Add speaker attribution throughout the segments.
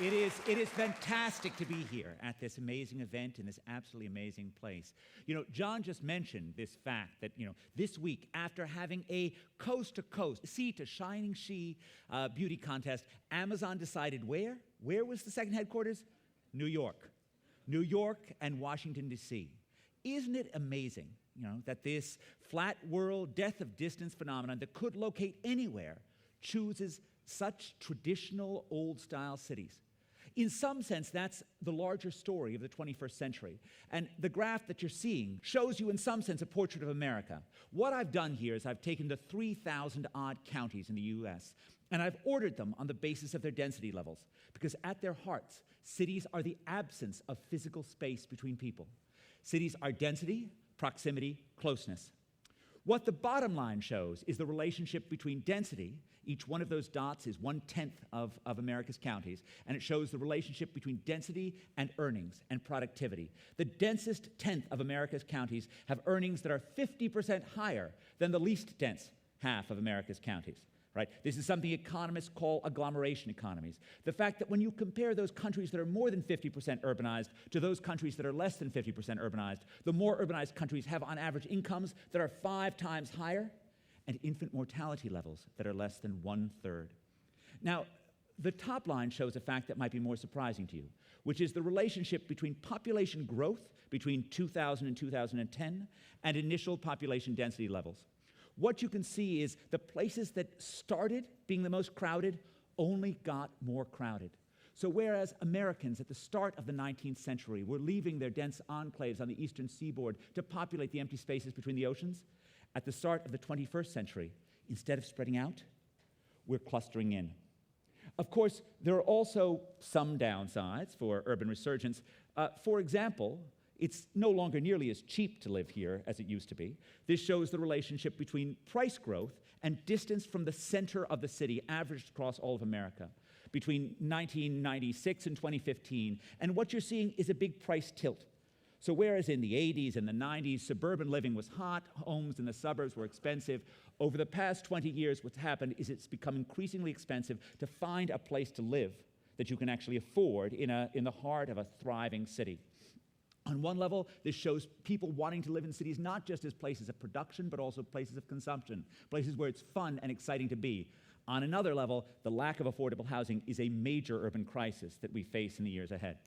Speaker 1: It is fantastic to be here at this amazing event in this absolutely amazing place. You know, John just mentioned this fact that, this week, after having a coast-to-coast, sea-to-shining she beauty contest, Amazon decided where? Where was the second headquarters? New York. New York and Washington, D.C. Isn't it amazing, that this flat world, death of distance phenomenon that could locate anywhere chooses such traditional old-style cities? In some sense, that's the larger story of the 21st century. And the graph that you're seeing shows you, in some sense, a portrait of America. What I've done here is I've taken the 3,000-odd counties in the U.S., and I've ordered them on the basis of their density levels, because at their hearts, cities are the absence of physical space between people. Cities are density, proximity, closeness. What the bottom line shows is the relationship between density. Each one of those dots is 1/10 of America's counties, and it shows the relationship between density and earnings and productivity. The densest 10th of America's counties have earnings that are 50% higher than the least dense half of America's counties. Right? This is something economists call agglomeration economies. The fact that when you compare those countries that are more than 50% urbanized to those countries that are less than 50% urbanized, the more urbanized countries have on average incomes that are 5 times higher and infant mortality levels that are less than 1/3. Now, the top line shows a fact that might be more surprising to you, which is the relationship between population growth between 2000 and 2010 and initial population density levels. What you can see is the places that started being the most crowded only got more crowded. So whereas Americans at the start of the 19th century were leaving their dense enclaves on the eastern seaboard to populate the empty spaces between the oceans, at the start of the 21st century, instead of spreading out, we're clustering in. Of course, there are also some downsides for urban resurgence. For example, it's no longer nearly as cheap to live here as it used to be. This shows the relationship between price growth and distance from the center of the city, averaged across all of America, between 1996 and 2015. And what you're seeing is a big price tilt. So whereas in the 80s and the 90s, suburban living was hot, homes in the suburbs were expensive, over the past 20 years, what's happened is it's become increasingly expensive to find a place to live that you can actually afford in the heart of a thriving city. On one level, this shows people wanting to live in cities not just as places of production, but also places of consumption, places where it's fun and exciting to be. On another level, the lack of affordable housing is a major urban crisis that we face in the years ahead.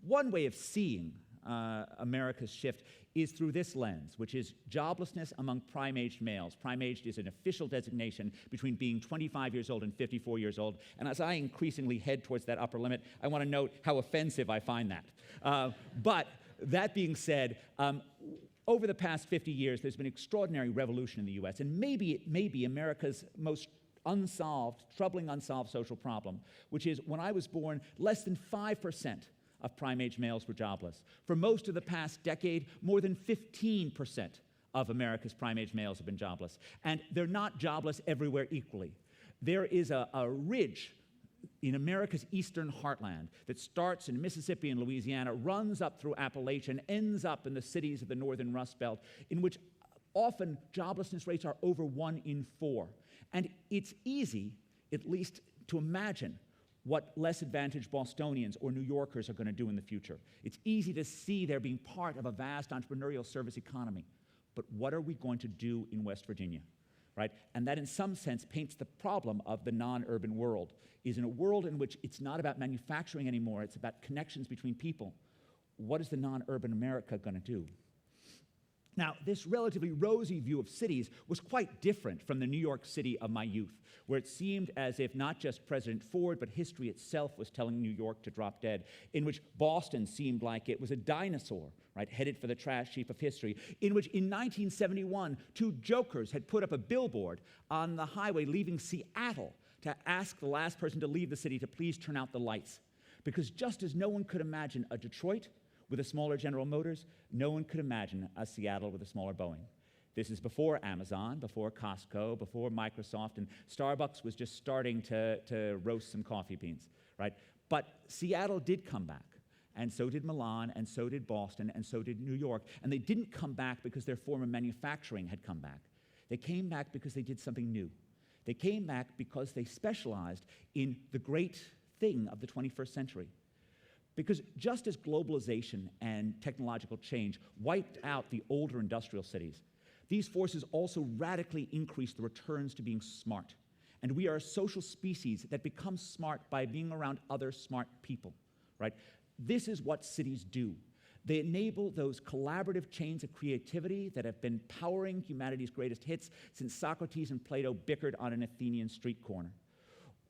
Speaker 1: One way of seeing America's shift is through this lens, which is joblessness among prime-aged males. Prime-aged is an official designation between being 25 years old and 54 years old. And as I increasingly head towards that upper limit, I want to note how offensive I find that. But that being said, over the past 50 years, there's been extraordinary revolution in the U.S., and maybe America's most troubling unsolved social problem, which is when I was born, less than 5% of prime-age males were jobless. For most of the past decade, more than 15% of America's prime-age males have been jobless. And they're not jobless everywhere equally. There is a ridge in America's eastern heartland that starts in Mississippi and Louisiana, runs up through Appalachia, and ends up in the cities of the northern Rust Belt, in which often joblessness rates are over 1 in 4. And it's easy, at least, to imagine what less advantaged Bostonians or New Yorkers are going to do in the future. It's easy to see they're being part of a vast entrepreneurial service economy. But what are we going to do in West Virginia? Right? And that in some sense paints the problem of the non-urban world, is in a world in which it's not about manufacturing anymore, it's about connections between people. What is the non-urban America going to do? Now, this relatively rosy view of cities was quite different from the New York City of my youth, where it seemed as if not just President Ford, but history itself was telling New York to drop dead, in which Boston seemed like it was a dinosaur, right, headed for the trash heap of history, in which in 1971, 2 jokers had put up a billboard on the highway leaving Seattle to ask the last person to leave the city to please turn out the lights. Because just as no one could imagine a Detroit with a smaller General Motors, no one could imagine a Seattle with a smaller Boeing. This is before Amazon, before Costco, before Microsoft, and Starbucks was just starting to roast some coffee beans, right? But Seattle did come back, and so did Milan, and so did Boston, and so did New York. And they didn't come back because their form of manufacturing had come back. They came back because they did something new. They came back because they specialized in the great thing of the 21st century. Because just as globalization and technological change wiped out the older industrial cities, these forces also radically increase the returns to being smart. And we are a social species that becomes smart by being around other smart people, right? This is what cities do. They enable those collaborative chains of creativity that have been powering humanity's greatest hits since Socrates and Plato bickered on an Athenian street corner.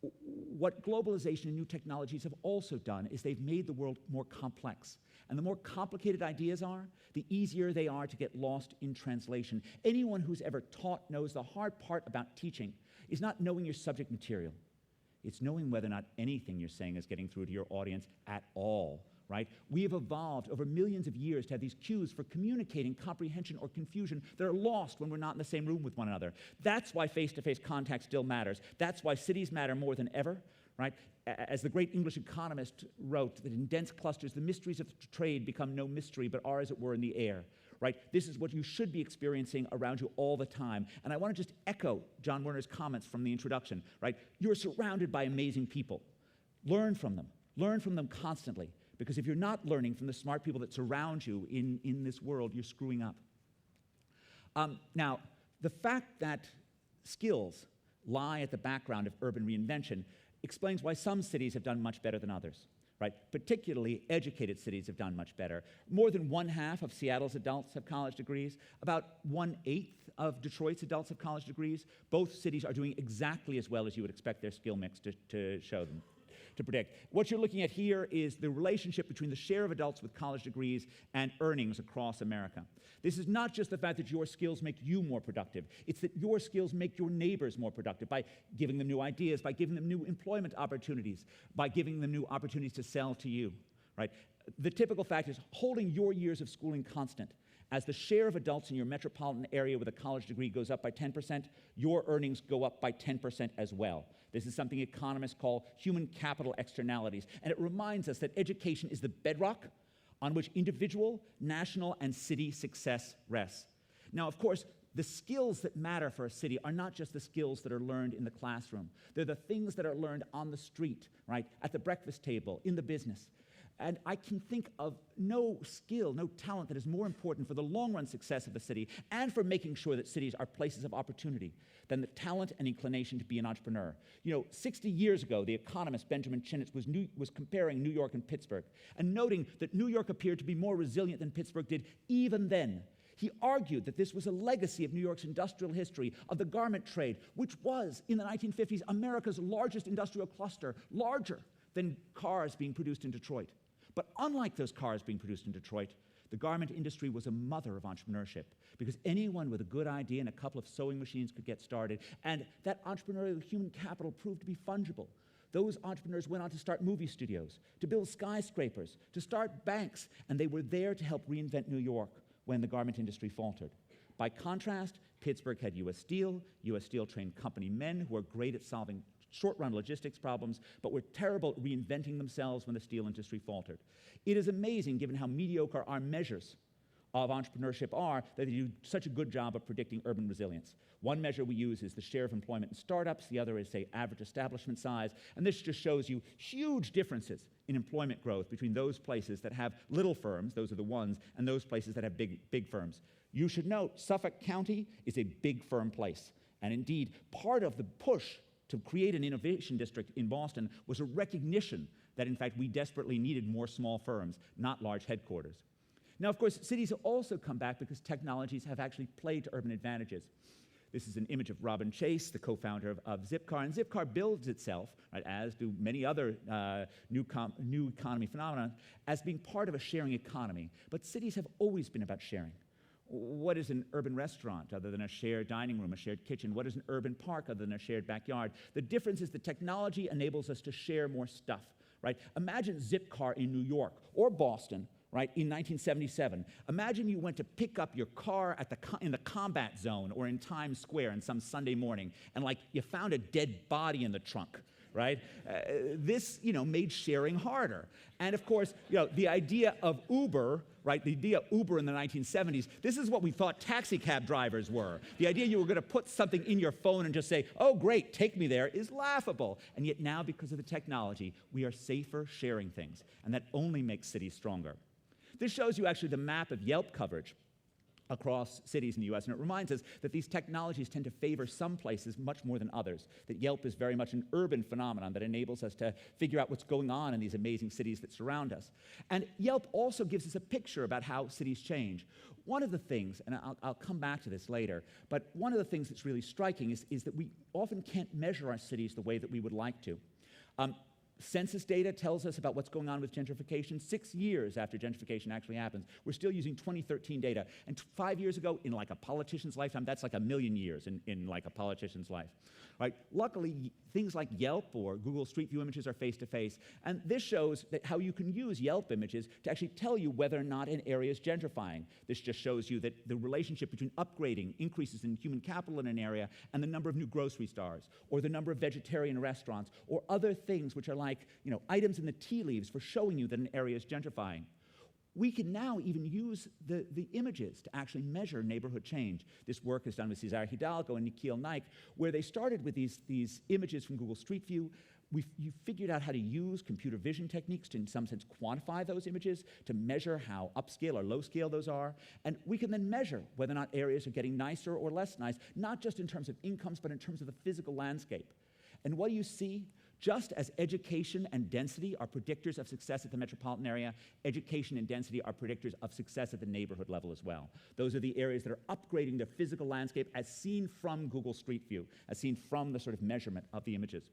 Speaker 1: What globalization and new technologies have also done is they've made the world more complex. And the more complicated ideas are, the easier they are to get lost in translation. Anyone who's ever taught knows the hard part about teaching is not knowing your subject material. It's knowing whether or not anything you're saying is getting through to your audience at all, right? We have evolved over millions of years to have these cues for communicating comprehension or confusion that are lost when we're not in the same room with one another. That's why face-to-face contact still matters. That's why cities matter more than ever, right? As the great English economist wrote, that in dense clusters, the mysteries of trade become no mystery, but are, as it were, in the air, right? This is what you should be experiencing around you all the time. And I want to just echo John Werner's comments from the introduction, right? You're surrounded by amazing people. Learn from them. Learn from them constantly. Because if you're not learning from the smart people that surround you in this world, you're screwing up. Now, the fact that skills lie at the background of urban reinvention explains why some cities have done much better than others, right? Particularly educated cities have done much better. More than 1/2 of Seattle's adults have college degrees. About 1/8 of Detroit's adults have college degrees. Both cities are doing exactly as well as you would expect their skill mix to show them. To predict. What you're looking at here is the relationship between the share of adults with college degrees and earnings across America. This is not just the fact that your skills make you more productive. It's that your skills make your neighbors more productive by giving them new ideas, by giving them new employment opportunities, by giving them new opportunities to sell to you, right? The typical fact is holding your years of schooling constant. As the share of adults in your metropolitan area with a college degree goes up by 10%, your earnings go up by 10% as well. This is something economists call human capital externalities, and it reminds us that education is the bedrock on which individual, national, and city success rests. Now, of course, the skills that matter for a city are not just the skills that are learned in the classroom. They're the things that are learned on the street, right, at the breakfast table, in the business. And I can think of no skill, no talent that is more important for the long-run success of a city and for making sure that cities are places of opportunity than the talent and inclination to be an entrepreneur. You know, 60 years ago, the economist Benjamin Chinitz was comparing New York and Pittsburgh and noting that New York appeared to be more resilient than Pittsburgh did even then. He argued that this was a legacy of New York's industrial history, of the garment trade, which was, in the 1950s, America's largest industrial cluster, larger than cars being produced in Detroit. But unlike those cars being produced in Detroit, the garment industry was a mother of entrepreneurship because anyone with a good idea and a couple of sewing machines could get started, and that entrepreneurial human capital proved to be fungible. Those entrepreneurs went on to start movie studios, to build skyscrapers, to start banks, and they were there to help reinvent New York when the garment industry faltered. By contrast, Pittsburgh had U.S. Steel. U.S. Steel trained company men who were great at solving short-run logistics problems, but were terrible at reinventing themselves when the steel industry faltered. It is amazing, given how mediocre our measures of entrepreneurship are, that they do such a good job of predicting urban resilience. One measure we use is the share of employment in startups. The other is, say, average establishment size. And this just shows you huge differences in employment growth between those places that have little firms, those are the ones, and those places that have big firms. You should note, Suffolk County is a big firm place. And indeed, part of the push to create an innovation district in Boston was a recognition that, in fact, we desperately needed more small firms, not large headquarters. Now, of course, cities have also come back because technologies have actually played to urban advantages. This is an image of Robin Chase, the co-founder of Zipcar, and Zipcar builds itself, right, as do many other new economy phenomena, as being part of a sharing economy. But cities have always been about sharing. What is an urban restaurant other than a shared dining room, a shared kitchen? What is an urban park other than a shared backyard? The difference is the technology enables us to share more stuff, right? Imagine Zipcar in New York or Boston, right, in 1977. Imagine you went to pick up your car in the combat zone or in Times Square on some Sunday morning, and you found a dead body in the trunk. Right? This, made sharing harder. And of course, the idea of Uber, right? The idea of Uber in the 1970s, this is what we thought taxi cab drivers were. The idea you were going to put something in your phone and just say, oh, great, take me there, is laughable. And yet now, because of the technology, we are safer sharing things, and that only makes cities stronger. This shows you actually the map of Yelp coverage across cities in the US, and it reminds us that these technologies tend to favor some places much more than others, that Yelp is very much an urban phenomenon that enables us to figure out what's going on in these amazing cities that surround us. And Yelp also gives us a picture about how cities change. One of the things, and I'll come back to this later, but one of the things that's really striking is that we often can't measure our cities the way that we would like to. Census data tells us about what's going on with gentrification 6 years after gentrification actually happens. We're still using 2013 data. And 5 years ago, in like a politician's lifetime, that's like a million years in like a politician's life. Right? Luckily, things like Yelp or Google Street View images are face-to-face. And this shows that how you can use Yelp images to actually tell you whether or not an area is gentrifying. This just shows you that the relationship between upgrading, increases in human capital in an area, and the number of new grocery stores, or the number of vegetarian restaurants, or other things which are like, items in the tea leaves for showing you that an area is gentrifying. We can now even use the images to actually measure neighborhood change. This work is done with Cesar Hidalgo and Nikhil Naik, where they started with these images from Google Street View. You figured out how to use computer vision techniques to, in some sense, quantify those images, to measure how upscale or low scale those are. And we can then measure whether or not areas are getting nicer or less nice, not just in terms of incomes, but in terms of the physical landscape. And what do you see? Just as education and density are predictors of success at the metropolitan area, education and density are predictors of success at the neighborhood level as well. Those are the areas that are upgrading their physical landscape as seen from Google Street View, as seen from the sort of measurement of the images.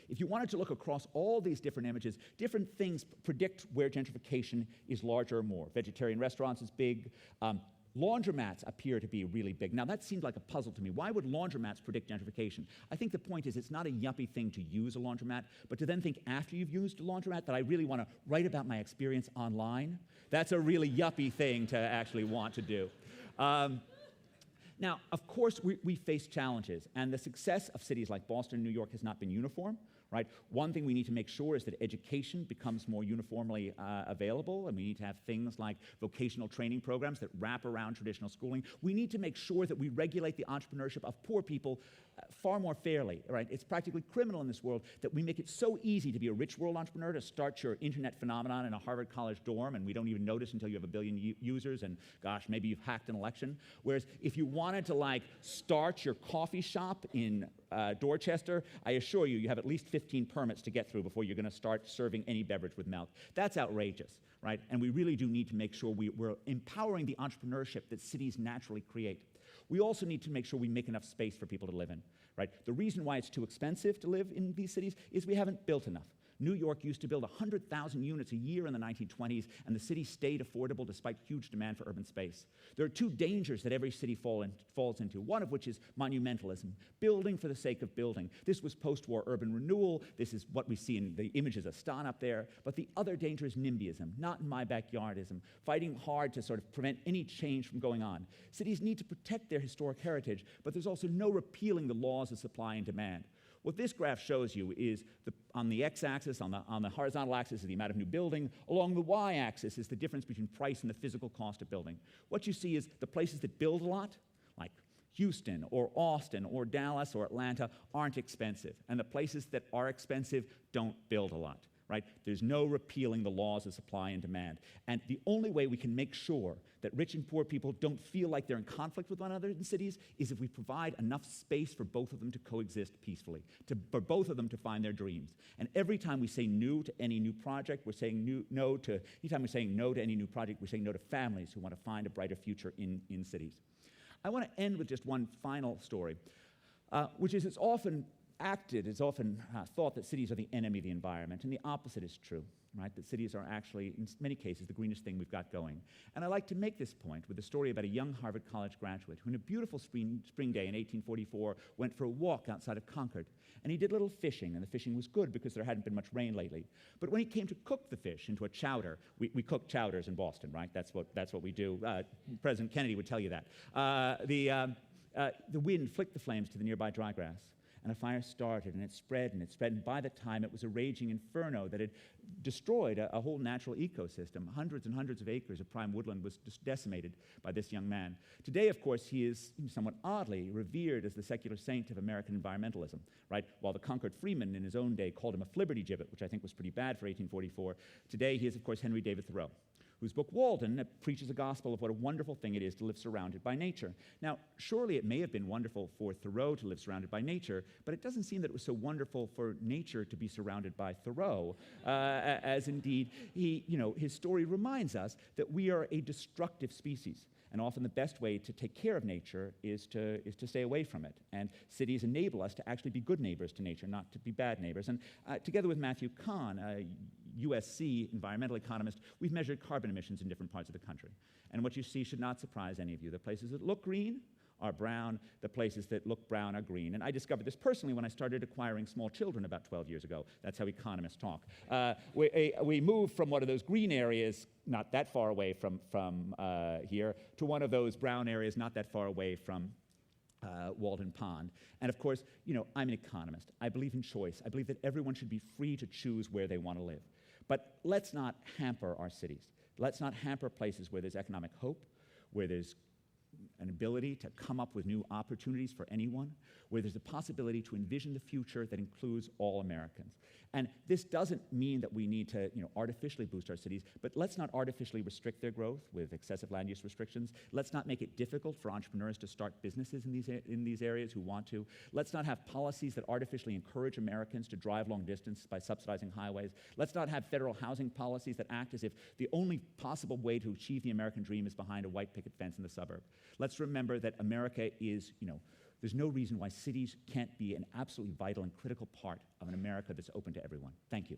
Speaker 1: If you wanted to look across all these different images, different things predict where gentrification is larger or more. Vegetarian restaurants is big. Laundromats appear to be really big. Now, that seemed like a puzzle to me. Why would laundromats predict gentrification? I think the point is it's not a yuppie thing to use a laundromat, but to then think after you've used a laundromat that I really want to write about my experience online, that's a really yuppie thing to actually want to do. Now, of course, we face challenges, and the success of cities like Boston and New York has not been uniform. Right? One thing we need to make sure is that education becomes more uniformly available, and we need to have things like vocational training programs that wrap around traditional schooling. We need to make sure that we regulate the entrepreneurship of poor people far more fairly. Right? It's practically criminal in this world that we make it so easy to be a rich world entrepreneur, to start your internet phenomenon in a Harvard College dorm, and we don't even notice until you have 1 billion users, and gosh, maybe you've hacked an election. Whereas if you wanted to like start your coffee shop in Dorchester, I assure you, you have at least 15 permits to get through before you're going to start serving any beverage with milk. That's outrageous, right? And we really do need to make sure we're empowering the entrepreneurship that cities naturally create. We also need to make sure we make enough space for people to live in, right? The reason why it's too expensive to live in these cities is we haven't built enough. New York used to build 100,000 units a year in the 1920s, and the city stayed affordable despite huge demand for urban space. There are two dangers that every city falls into, one of which is monumentalism, building for the sake of building. This was post-war urban renewal. This is what we see in the images of Stan up there. But the other danger is NIMBYism, not in my backyardism, fighting hard to sort of prevent any change from going on. Cities need to protect their historic heritage, but there's also no repealing the laws of supply and demand. What this graph shows you is on the x-axis, on the horizontal axis is the amount of new building. Along the y-axis is the difference between price and the physical cost of building. What you see is the places that build a lot, like Houston or Austin or Dallas or Atlanta, aren't expensive. And the places that are expensive don't build a lot. Right? There's no repealing the laws of supply and demand. And the only way we can make sure that rich and poor people don't feel like they're in conflict with one another in cities is if we provide enough space for both of them to coexist peacefully, for both of them to find their dreams. And every time we say no to any new project, anytime we're saying no to any new project, we're saying no to families who want to find a brighter future in cities. I want to end with just one final story, which is it's often thought that cities are the enemy of the environment, and the opposite is true, right? That cities are actually, in many cases, the greenest thing we've got going. And I like to make this point with a story about a young Harvard College graduate who, on a beautiful spring day in 1844, went for a walk outside of Concord. And he did a little fishing, and the fishing was good because there hadn't been much rain lately. But when he came to cook the fish into a chowder, we cook chowders in Boston, right? That's what we do. President Kennedy would tell you that. The wind flicked the flames to the nearby dry grass. and a fire started, and it spread, and by the time it was a raging inferno that had destroyed a whole natural ecosystem. Hundreds and hundreds of acres of prime woodland was just decimated by this young man. Today, of course, he is somewhat oddly revered as the secular saint of American environmentalism, right? While the Concord Freeman in his own day called him a flibberty gibbet, which I think was pretty bad for 1844, today he is, of course, Henry David Thoreau, whose book Walden preaches a gospel of what a wonderful thing it is to live surrounded by nature. Now, surely it may have been wonderful for Thoreau to live surrounded by nature, but it doesn't seem that it was so wonderful for nature to be surrounded by Thoreau, as indeed his story reminds us that we are a destructive species. And often the best way to take care of nature is to stay away from it. And cities enable us to actually be good neighbors to nature, not to be bad neighbors. And together with Matthew Kahn, a USC environmental economist, we've measured carbon emissions in different parts of the country. And what you see should not surprise any of you. The places that look green are brown, the places that look brown are green. And I discovered this personally when I started acquiring small children about 12 years ago. That's how economists talk. We moved from one of those green areas not that far away from here to one of those brown areas not that far away from Walden Pond. And of course, I'm an economist. I believe in choice. I believe that everyone should be free to choose where they want to live. But let's not hamper our cities. Let's not hamper places where there's economic hope, where there's an ability to come up with new opportunities for anyone, where there's a possibility to envision the future that includes all Americans. And this doesn't mean that we need to artificially boost our cities, but let's not artificially restrict their growth with excessive land use restrictions. Let's not make it difficult for entrepreneurs to start businesses in these areas who want to. Let's not have policies that artificially encourage Americans to drive long distance by subsidizing highways. Let's not have federal housing policies that act as if the only possible way to achieve the American dream is behind a white picket fence in the suburb. Let's remember that America is, there's no reason why cities can't be an absolutely vital and critical part of an America that's open to everyone. Thank you.